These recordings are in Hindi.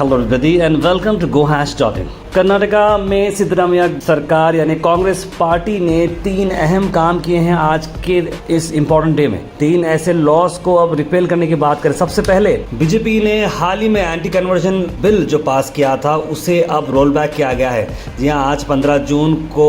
Hello everybody and welcome to GoHash.in। Karnataka में सिद्धरामैया सरकार यानी कांग्रेस पार्टी ने 3 अहम काम किए हैं आज के इस इम्पोर्टेंट डे में। 3 ऐसे लॉस को अब रिपेल करने की बात करें। सबसे पहले बीजेपी ने हाल ही में एंटी कन्वर्जन बिल जो पास किया था उसे अब रोल बैक किया गया है। जी हाँ, आज 15 जून को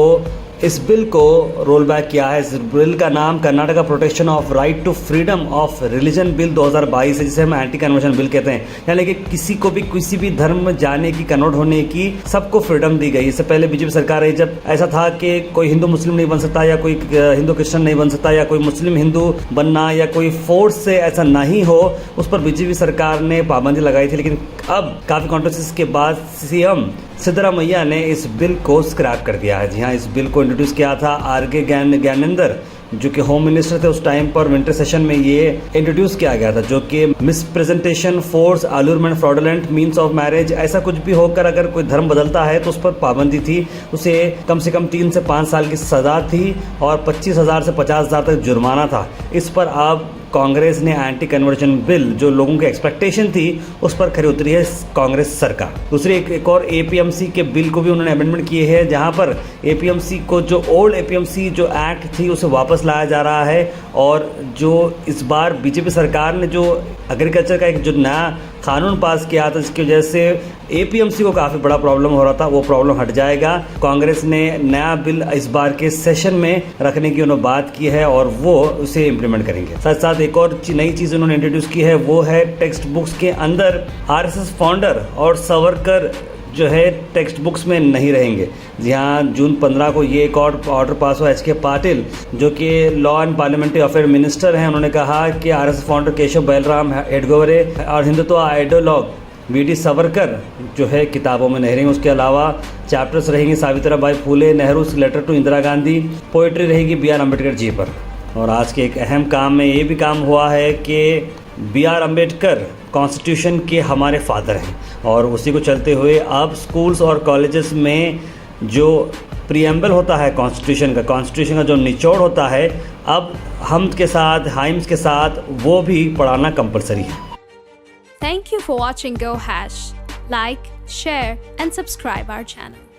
इस बिल को रोल बैक किया है। इस बिल का नाम Karnataka protection of right to freedom of religion bill 2022 है, जिसे हम एंटी कन्वर्जन बिल कहते हैं। यानी कि किसी को भी किसी भी धर्म में जाने की, कन्वर्ट होने की सबको फ्रीडम दी गई। इससे पहले बीजेपी सरकार रही जब ऐसा था कि कोई हिंदू मुस्लिम नहीं बन सकता, या कोई हिंदू क्रिश्चियन नहीं बन सकता, या कोई मुस्लिम हिंदू बनना या कोई फोर्स से ऐसा नहीं हो, उस पर बीजेपी सरकार ने पाबंदी लगाई थी। लेकिन अब काफ़ी कॉन्ट्रोवर्सीज के बाद सीएम सिद्धरामैया ने इस बिल को स्क्रैप कर दिया है। जी हाँ, इस बिल को इंट्रोड्यूस किया था आर.के. ज्ञानेंद्र, जो कि होम मिनिस्टर थे उस टाइम पर। विंटर सेशन में ये इंट्रोड्यूस किया गया था, जो कि misrepresentation, force, allurement, fraudulent means of marriage, ऐसा कुछ भी होकर अगर कोई धर्म बदलता है तो उस पर पाबंदी थी। उसे कम से कम 3 से 5 साल की सजा थी और 25,000 से 50,000 तक जुर्माना था। इस पर अब कांग्रेस ने एंटी कन्वर्जन बिल, जो लोगों की एक्सपेक्टेशन थी, उस पर खरी उतरी है कांग्रेस सरकार। दूसरी एक और एपीएमसी के बिल को भी उन्होंने अमेंडमेंट किए हैं, जहां पर एपीएमसी को, जो ओल्ड एपीएमसी जो एक्ट थी, उसे वापस लाया जा रहा है। और जो इस बार बीजेपी सरकार ने जो एग्रीकल्चर का एक जो नया कानून पास किया था, जिसकी वजह से एपीएमसी को काफ़ी बड़ा प्रॉब्लम हो रहा था, वो प्रॉब्लम हट जाएगा। कांग्रेस ने नया बिल इस बार के सेशन में रखने की उन्होंने बात की है और वो उसे इम्प्लीमेंट करेंगे। साथ साथ एक और नई चीज़ उन्होंने इंट्रोड्यूस की है, वो है टेक्स्ट बुक्स के अंदर आरएसएस फाउंडर और सावरकर जो है टेक्स्ट बुक्स में नहीं रहेंगे। जी हाँ, जून 15 को ये एक और ऑर्डर पास हुआ। एच.के. पाटिल, जो कि law and parliamentary affair minister हैं, उन्होंने कहा कि आरएसएस फाउंडर केशव बैलराम हेडगोवरे और हिंदुत्व आइडियोलॉग वी.डी. सावरकर जो है किताबों में नहीं रहेंगे। उसके अलावा चैप्टर्स रहेंगे Savitribai Phule, Nehru letter to Indira Gandhi, poetry रहेगी बी.आर. अम्बेडकर जी पर। और आज के एक अहम काम में ये भी काम हुआ है कि बी.आर. अम्बेडकर कॉन्स्टिट्यूशन के हमारे फादर हैं, और उसी को चलते हुए अब स्कूल्स और कॉलेजेस में जो प्रीएम्बल होता है कॉन्स्टिट्यूशन का जो निचोड़ होता है, अब हम्स के साथ, हाइम्स के साथ वो भी पढ़ाना कंपलसरी है। Thank you for watching GoHash. Like, share and subscribe our channel.